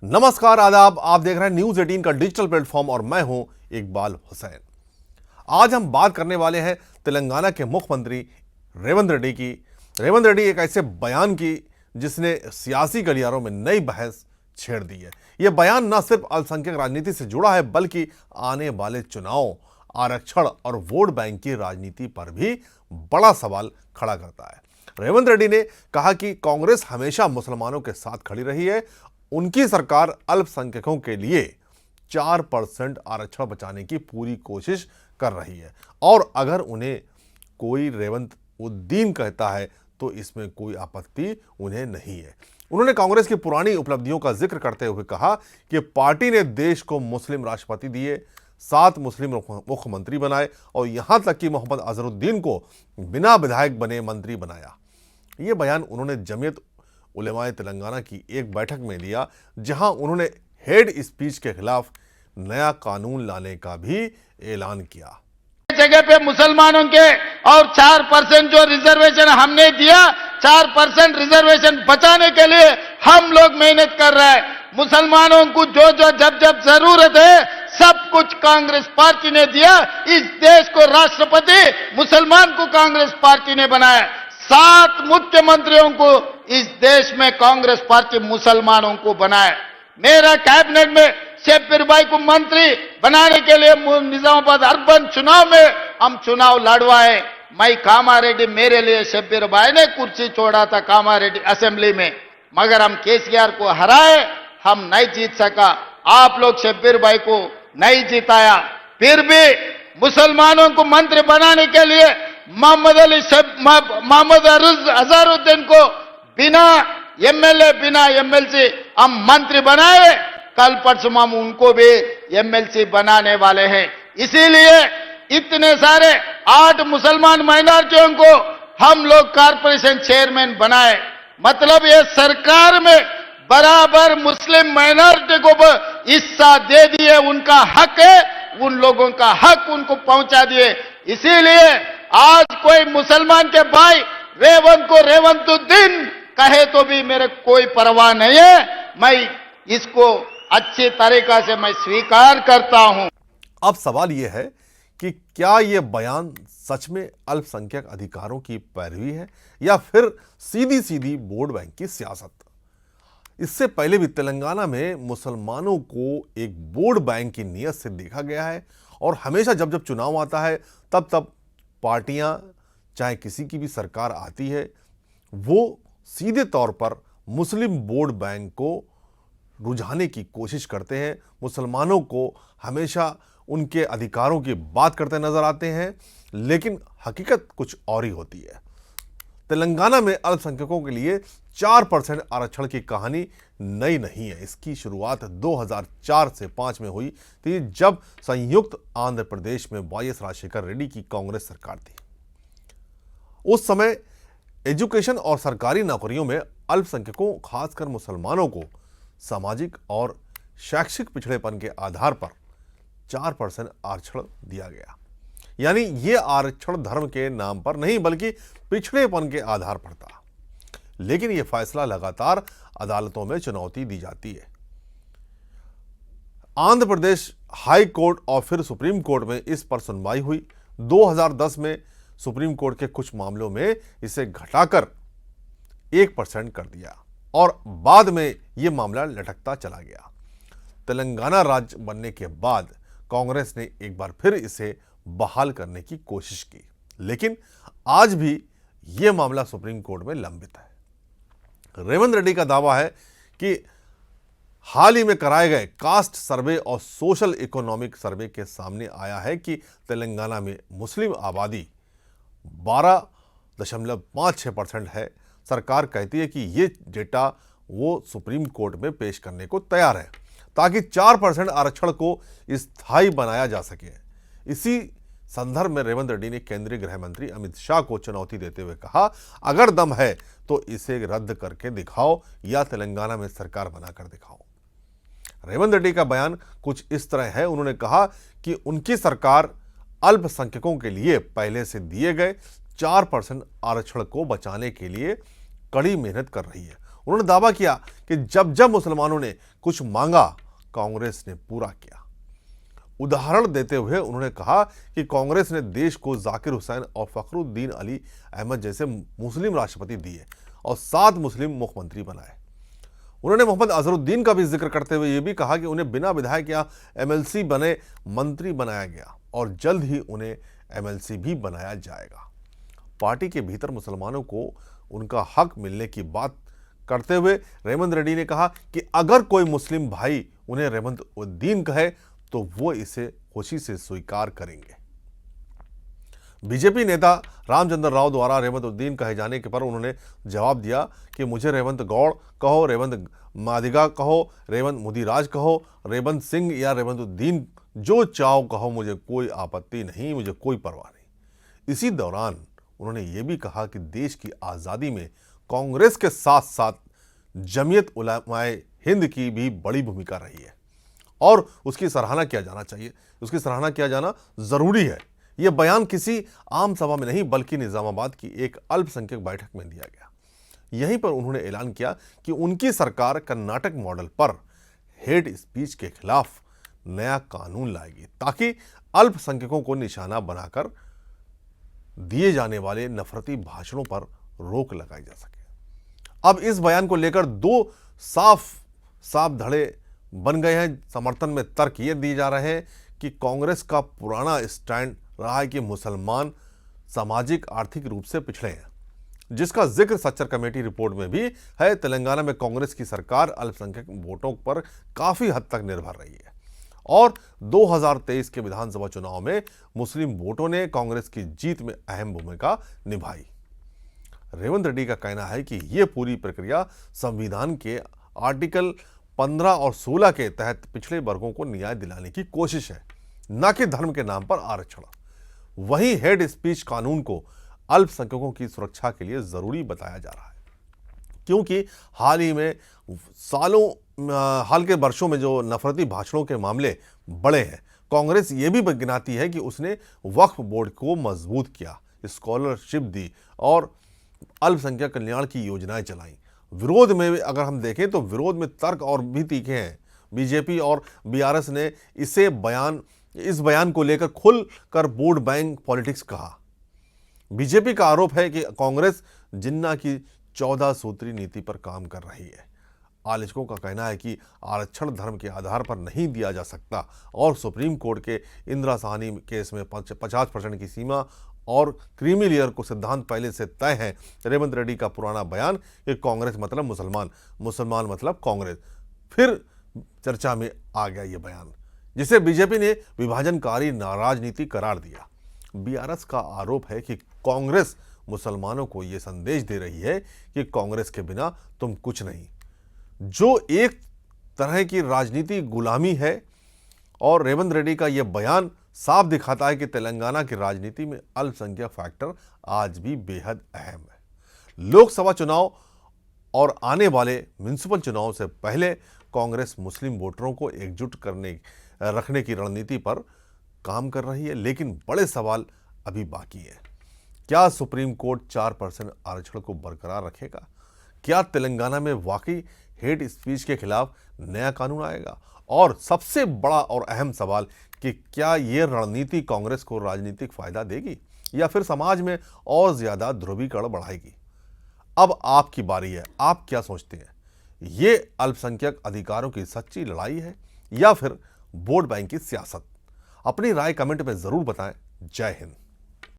नमस्कार, आदाब। आप देख रहे हैं न्यूज 18 का डिजिटल प्लेटफॉर्म और मैं हूं इकबाल हुसैन। आज हम बात करने वाले हैं तेलंगाना के मुख्यमंत्री रेवंत रेड्डी की। रेवंत रेड्डी एक ऐसे बयान की जिसने सियासी गलियारों में नई बहस छेड़ दी है। यह बयान न सिर्फ अल्पसंख्यक राजनीति से जुड़ा है बल्कि आने वाले चुनाव, आरक्षण और वोट बैंक की राजनीति पर भी बड़ा सवाल खड़ा करता है। रेवंत रेड्डी ने कहा कि कांग्रेस हमेशा मुसलमानों के साथ खड़ी रही है। उनकी सरकार अल्पसंख्यकों के लिए 4% आरक्षण बचाने की पूरी कोशिश कर रही है और अगर उन्हें कोई रेवंत उद्दीन कहता है तो इसमें कोई आपत्ति उन्हें नहीं है। उन्होंने कांग्रेस की पुरानी उपलब्धियों का जिक्र करते हुए कहा कि पार्टी ने देश को मुस्लिम राष्ट्रपति दिए, 7 मुस्लिम मुख्यमंत्री बनाए और यहां तक कि मोहम्मद अजहरुद्दीन को बिना विधायक बने मंत्री बनाया। यह बयान उन्होंने जमीयत उलेमाए तेलंगाना की एक बैठक में दिया, जहां उन्होंने हेड स्पीच के खिलाफ नया कानून लाने का भी ऐलान किया। जगह पे मुसलमानों के और 4% जो रिजर्वेशन हमने दिया, 4% रिजर्वेशन बचाने के लिए हम लोग मेहनत कर रहे हैं। मुसलमानों को जो जो जब जब जरूरत है सब कुछ कांग्रेस पार्टी ने दिया। इस देश को राष्ट्रपति मुसलमान को कांग्रेस पार्टी ने बनाया। 7 मुख्यमंत्रियों को इस देश में कांग्रेस पार्टी मुसलमानों को बनाया। मेरा कैबिनेट में शब्बीर भाई को मंत्री बनाने के लिए निजामाबाद अर्बन चुनाव में हम चुनाव लड़वाए। मैं कामारेड्डी, मेरे लिए शब्बीर भाई ने कुर्सी छोड़ा था कामारेड्डी असेंबली में, मगर हम केसीआर को हराए, हम नहीं जीत सका। आप लोग शब्बीर भाई को नहीं जिताया। फिर भी मुसलमानों को मंत्री बनाने के लिए मोहम्मद अजहरुद्दीन को बिना एमएलए बिना एमएलसी हम मंत्री बनाए। कल परसों हम उनको भी एमएलसी बनाने वाले हैं। इसीलिए इतने सारे 8 मुसलमान माइनॉरिटियों को हम लोग कारपोरेशन चेयरमैन बनाए। मतलब ये सरकार में बराबर मुस्लिम माइनॉरिटी को हिस्सा दे दिए। उनका हक है, उन लोगों का हक उनको पहुंचा दिए। इसीलिए आज कोई मुसलमान के भाई रेवंत को रेवंतुद्दीन कहे तो भी मेरे कोई परवाह नहीं है। मैं इसको अच्छी तरीका से मैं स्वीकार करता हूं। अब सवाल यह है कि क्या यह बयान सच में अल्पसंख्यक अधिकारों की पैरवी है या फिर सीधी सीधी वोट बैंक की सियासत। इससे पहले भी तेलंगाना में मुसलमानों को एक वोट बैंक की नीयत से देखा गया है और हमेशा जब जब चुनाव आता है तब तब पार्टियां, चाहे किसी की भी सरकार आती है, वो सीधे तौर पर मुस्लिम वोट बैंक को रुझाने की कोशिश करते हैं। मुसलमानों को हमेशा उनके अधिकारों की बात करते नजर आते हैं, लेकिन हकीकत कुछ और ही होती है। तेलंगाना में अल्पसंख्यकों के लिए 4% आरक्षण की कहानी नई नहीं है। इसकी शुरुआत 2004 से 5 में हुई थी, जब संयुक्त आंध्र प्रदेश में वाईएस राजशेखर रेड्डी की कांग्रेस सरकार थी। उस समय एजुकेशन और सरकारी नौकरियों में अल्पसंख्यकों, खासकर मुसलमानों को सामाजिक और शैक्षिक पिछड़ेपन के आधार पर 4% आरक्षण दिया गया। यानी यह आरक्षण धर्म के नाम पर नहीं बल्कि पिछड़ेपन के आधार पर था। लेकिन यह फैसला लगातार अदालतों में चुनौती दी जाती है। आंध्र प्रदेश हाई कोर्ट और फिर सुप्रीम कोर्ट में इस पर सुनवाई हुई। 2010 में सुप्रीम कोर्ट के कुछ मामलों में इसे घटाकर 1% कर दिया और बाद में यह मामला लटकता चला गया। तेलंगाना राज्य बनने के बाद कांग्रेस ने एक बार फिर इसे बहाल करने की कोशिश की, लेकिन आज भी यह मामला सुप्रीम कोर्ट में लंबित है। रेवंत रेड्डी का दावा है कि हाल ही में कराए गए कास्ट सर्वे और सोशल इकोनॉमिक सर्वे के सामने आया है कि तेलंगाना में मुस्लिम आबादी 12.56% है। सरकार कहती है कि ये डेटा वो सुप्रीम कोर्ट में पेश करने को तैयार है ताकि 4% आरक्षण को स्थायी बनाया जा सके। इसी संदर्भ में रेवंत रेड्डी ने केंद्रीय गृह मंत्री अमित शाह को चुनौती देते हुए कहा, अगर दम है तो इसे रद्द करके दिखाओ या तेलंगाना में सरकार बनाकर दिखाओ। रेवंत रेड्डी का बयान कुछ इस तरह है। उन्होंने कहा कि उनकी सरकार अल्पसंख्यकों के लिए पहले से दिए गए 4% आरक्षण को बचाने के लिए कड़ी मेहनत कर रही है। उन्होंने दावा किया कि जब जब मुसलमानों ने कुछ मांगा, कांग्रेस ने पूरा किया। उदाहरण देते हुए उन्होंने कहा कि कांग्रेस ने देश को जाकिर हुसैन और फखरुद्दीन अली अहमद जैसे मुस्लिम राष्ट्रपति दिए और 7 मुस्लिम मुख्यमंत्री बनाए। उन्होंने मोहम्मद अजहरुद्दीन का भी जिक्र करते हुए यह भी कहा कि उन्हें बिना विधायक या एमएलसी बने मंत्री बनाया गया और जल्द ही उन्हें एमएलसी भी बनाया जाएगा। पार्टी के भीतर मुसलमानों को उनका हक मिलने की बात करते हुए रेवंत रेड्डी ने कहा कि अगर कोई मुस्लिम भाई उन्हें रेवंत उद्दीन कहे तो वो इसे खुशी से स्वीकार करेंगे। बीजेपी नेता रामचंद्र राव द्वारा रेवंत उद्दीन कहे जाने के पर उन्होंने जवाब दिया कि मुझे रेवंत गौड़ कहो, रेवंत मादिगा कहो, रेवंत मुदिराज कहो, रेवंत सिंह या रेवंत उद्दीन, जो चाहो कहो, मुझे कोई आपत्ति नहीं, मुझे कोई परवाह नहीं। इसी दौरान उन्होंने ये भी कहा कि देश की आज़ादी में कांग्रेस के साथ साथ जमीयत उलमाए हिंद की भी बड़ी भूमिका रही है और उसकी सराहना किया जाना चाहिए, उसकी सराहना किया जाना ज़रूरी है। यह बयान किसी आम सभा में नहीं बल्कि निज़ामाबाद की एक अल्पसंख्यक बैठक में दिया गया। यहीं पर उन्होंने ऐलान किया कि उनकी सरकार कर्नाटक मॉडल पर हेट स्पीच के खिलाफ नया कानून लाएगी ताकि अल्पसंख्यकों को निशाना बनाकर दिए जाने वाले नफरती भाषणों पर रोक लगाई जा सके। अब इस बयान को लेकर 2 साफ धड़े बन गए हैं। समर्थन में तर्क ये दिए जा रहे हैं कि कांग्रेस का पुराना स्टैंड रहा है कि मुसलमान सामाजिक आर्थिक रूप से पिछड़े हैं, जिसका जिक्र सच्चर कमेटी रिपोर्ट में भी है। तेलंगाना में कांग्रेस की सरकार अल्पसंख्यक वोटों पर काफी हद तक निर्भर रही है और 2023 के विधानसभा चुनाव में मुस्लिम वोटों ने कांग्रेस की जीत में अहम भूमिका निभाई। रेवंत रेड्डी का कहना है कि यह पूरी प्रक्रिया संविधान के आर्टिकल 15 और 16 के तहत पिछड़े वर्गों को न्याय दिलाने की कोशिश है, न कि धर्म के नाम पर आरक्षण। वहीं हेट स्पीच कानून को अल्पसंख्यकों की सुरक्षा के लिए जरूरी बताया जा रहा है, क्योंकि हाल के वर्षों में जो नफरती भाषणों के मामले बढ़े हैं। कांग्रेस ये भी गिनाती है कि उसने वक्फ बोर्ड को मजबूत किया, स्कॉलरशिप दी और अल्पसंख्यक कल्याण की योजनाएं चलाई। विरोध में अगर हम देखें तो विरोध में तर्क और भी तीखे हैं। बीजेपी और बीआरएस ने इस बयान को लेकर खुलकर वोट बैंक पॉलिटिक्स कहा। बीजेपी का आरोप है कि कांग्रेस जिन्ना की 14 सूत्री नीति पर काम कर रही है। आलोचकों का कहना है कि आरक्षण धर्म के आधार पर नहीं दिया जा सकता और सुप्रीम कोर्ट के इंदिरा साहनी केस में 50% की सीमा और क्रीमी लेयर को सिद्धांत पहले से तय है। रेवंत रेड्डी का पुराना बयान कि कांग्रेस मतलब मुसलमान, मुसलमान मतलब कांग्रेस, फिर चर्चा में आ गया ये बयान, जिसे बीजेपी ने विभाजनकारी राजनीति करार दिया। बीआरएस का आरोप है कि कांग्रेस मुसलमानों को यह संदेश दे रही है कि कांग्रेस के बिना तुम कुछ नहीं, जो एक तरह की राजनीति गुलामी है। और रेवंत रेड्डी का यह बयान साफ दिखाता है कि तेलंगाना की राजनीति में अल्पसंख्यक फैक्टर आज भी बेहद अहम है। लोकसभा चुनाव और आने वाले म्युनिसिपल चुनाव से पहले कांग्रेस मुस्लिम वोटरों को एकजुट रखने की रणनीति पर काम कर रही है, लेकिन बड़े सवाल अभी बाकी है। क्या सुप्रीम कोर्ट 4% आरक्षण को बरकरार रखेगा? क्या तेलंगाना में वाकई हेट स्पीच के खिलाफ नया कानून आएगा? और सबसे बड़ा और अहम सवाल कि क्या ये रणनीति कांग्रेस को राजनीतिक फायदा देगी या फिर समाज में और ज्यादा ध्रुवीकरण बढ़ाएगी? अब आपकी बारी है, आप क्या सोचते हैं? ये अल्पसंख्यक अधिकारों की सच्ची लड़ाई है या फिर वोट बैंक की सियासत? अपनी राय कमेंट में जरूर बताएं। जय हिंद।